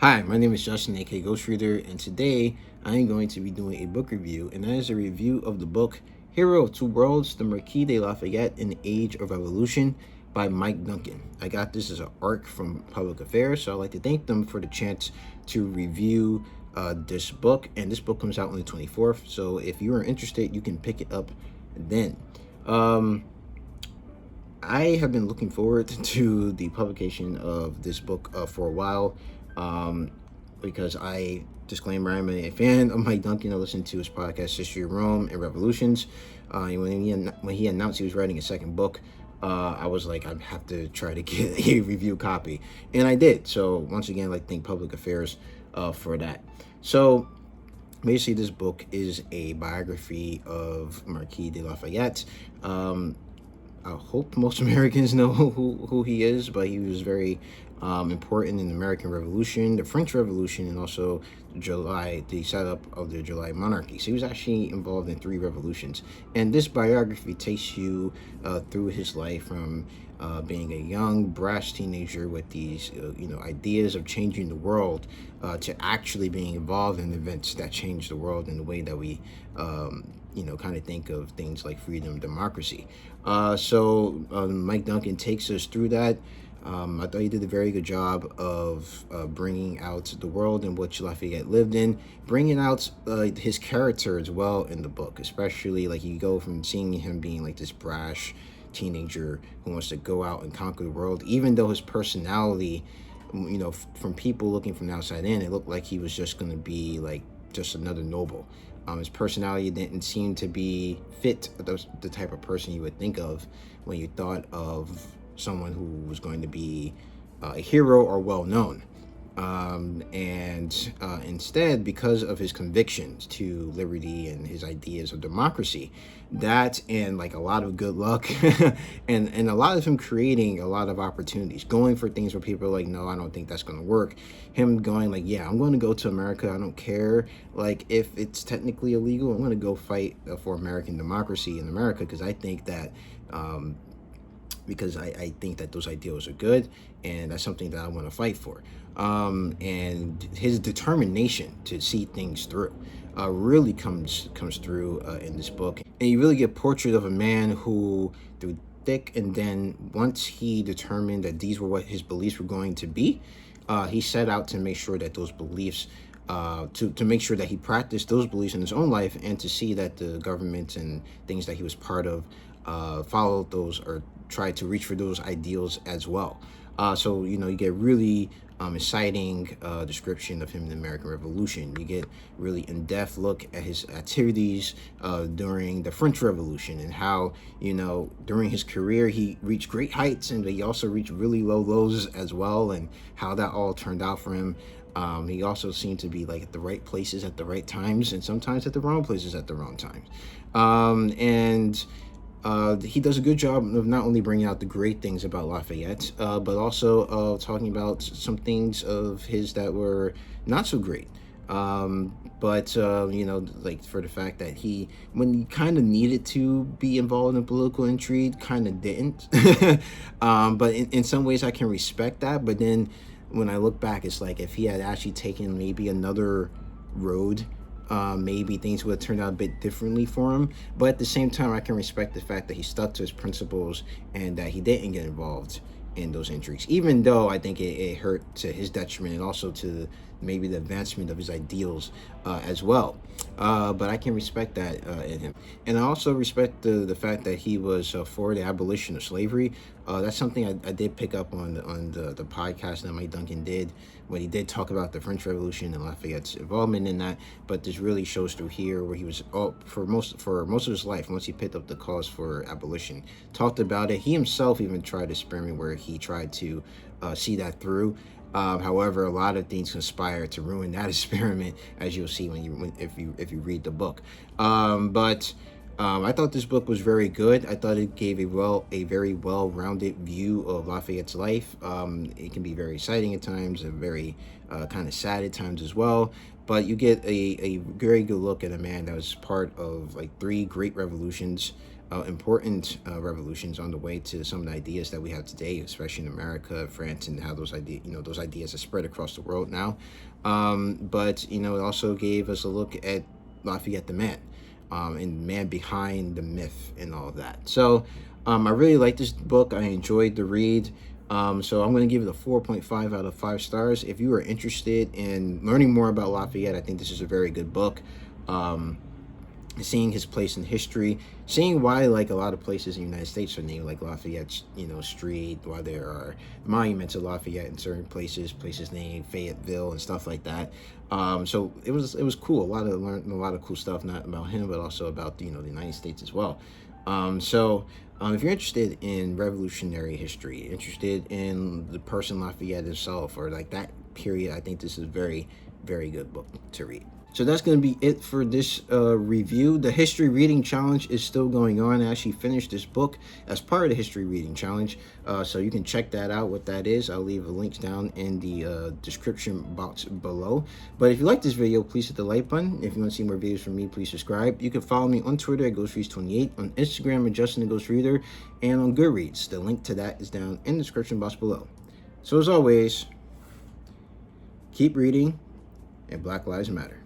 Hi, my name is Justin, aka Ghost Reader, and today I am going to be doing a book review, and that is a review of the book Hero of Two Worlds, the Marquis de Lafayette in the Age of Revolution by Mike Duncan. I got this as an arc from Public Affairs, so I'd like to thank them for the chance to review this book, and this book comes out on the 24th, so if you are interested, you can pick it up then. Um, I have been looking forward to the publication of this book for a while um, because disclaimer, I'm a fan of Mike Duncan. I listen to his podcast, History of Rome and Revolutions. When he announced he was writing a second book, I was like, I have to try to get a review copy. And I did. So, once again, I'd like to thank Public Affairs for that. So, basically, this book is a biography of Marquis de Lafayette. I hope most Americans know who he is, but he was very important in the American Revolution, the French Revolution, and also the setup of the July monarchy. So he was actually involved in three revolutions. And this biography takes you through his life from being a young, brash teenager with these, ideas of changing the world to actually being involved in events that change the world in the way that we kind of think of things like freedom, democracy. Mike Duncan takes us through that. I thought he did a very good job of bringing out the world in which Lafayette lived in, bringing out his character as well in the book, especially like you go from seeing him being like this brash teenager who wants to go out and conquer the world, even though his personality, from people looking from the outside in, it looked like he was just going to be like just another noble. His personality didn't seem to be fit the type of person you would think of when you thought of someone who was going to be a hero or well known. And instead, because of his convictions to liberty and his ideas of democracy, that and like a lot of good luck and a lot of him creating a lot of opportunities, going for things where people are like, no, I don't think that's going to work. Him going like, yeah, I'm going to go to America. I don't care. Like, if it's technically illegal, I'm going to go fight for American democracy in America because I think that I think that those ideals are good and that's something that I want to fight for. And his determination to see things through really comes through in this book. And you really get a portrait of a man who, through thick and then, once he determined that these were what his beliefs were going to be, he set out to make sure that those beliefs to make sure that he practiced those beliefs in his own life and to see that the government and things that he was part of followed those or tried to reach for those ideals as well. You get really exciting description of him in the American Revolution. You get really in-depth look at his activities during the French Revolution and how, during his career, he reached great heights and he also reached really low lows as well, and how that all turned out for him. He also seemed to be like at the right places at the right times and sometimes at the wrong places at the wrong times. He does a good job of not only bringing out the great things about Lafayette, but also talking about some things of his that were not so great. Like for the fact that when he kind of needed to be involved in political intrigue, kind of didn't. But in some ways, I can respect that. But then when I look back, it's like if he had actually taken maybe another road, maybe things would have turned out a bit differently for him. But at the same time, I can respect the fact that he stuck to his principles and that he didn't get involved in those intrigues, even though I think it hurt to his detriment and also to maybe the advancement of his ideals as well. But I can respect that in him. And I also respect the fact that he was for the abolition of slavery. That's something I did pick up on the podcast that Mike Duncan did when he did talk about the French Revolution and Lafayette's involvement in that. But this really shows through here where he was for most of his life, once he picked up the cause for abolition, talked about it. He himself even tried an experiment where he tried to see that through. However, a lot of things conspire to ruin that experiment, as you'll see if you read the book. I thought this book was very good. I thought it gave a very well-rounded view of Lafayette's life. It can be very exciting at times and very kind of sad at times as well. But you get a very good look at a man that was part of like three great revolutions. important revolutions on the way to some of the ideas that we have today, especially in America, France, and how those ideas are spread across the world now. But it also gave us a look at Lafayette the man, and man behind the myth and all of that. So I really like this book. I enjoyed the read. So I'm going to give it a 4.5 out of 5 stars. If you are interested in learning more about Lafayette, I think this is a very good book. Seeing his place in history, seeing why like a lot of places in the United States are named like Lafayette, Street, why there are monuments of Lafayette in certain places named Fayetteville and stuff like that. So it was cool. Learned a lot of cool stuff, not about him, but also about the United States as well. If you're interested in revolutionary history, interested in the person Lafayette himself, or like that period, I think this is a very, very good book to read. So that's going to be it for this review. The history reading challenge is still going on. I actually finished this book as part of the history reading challenge. So you can check that out, what that is. I'll leave the links down in the description box below. But if you like this video, please hit the like button. If you want to see more videos from me, please subscribe. You can follow me on Twitter at GhostReads28, on Instagram at Justin the Ghost Reader, and on Goodreads. The link to that is down in the description box below. So as always, keep reading, and Black Lives Matter.